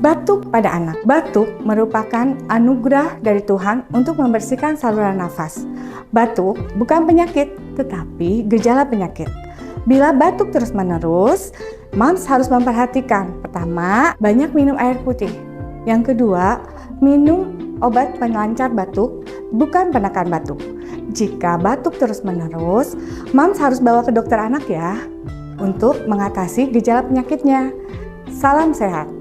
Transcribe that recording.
Batuk pada anak. Batuk merupakan anugerah dari Tuhan untuk membersihkan saluran nafas. Batuk bukan penyakit, tetapi gejala penyakit. Bila batuk terus-menerus, Mams harus memperhatikan. Pertama, banyak minum air putih. Yang kedua, minum obat pelancar batuk, bukan penekan batuk. Jika batuk terus-menerus, Mams harus bawa ke dokter anak ya, untuk mengatasi gejala penyakitnya. Salam sehat.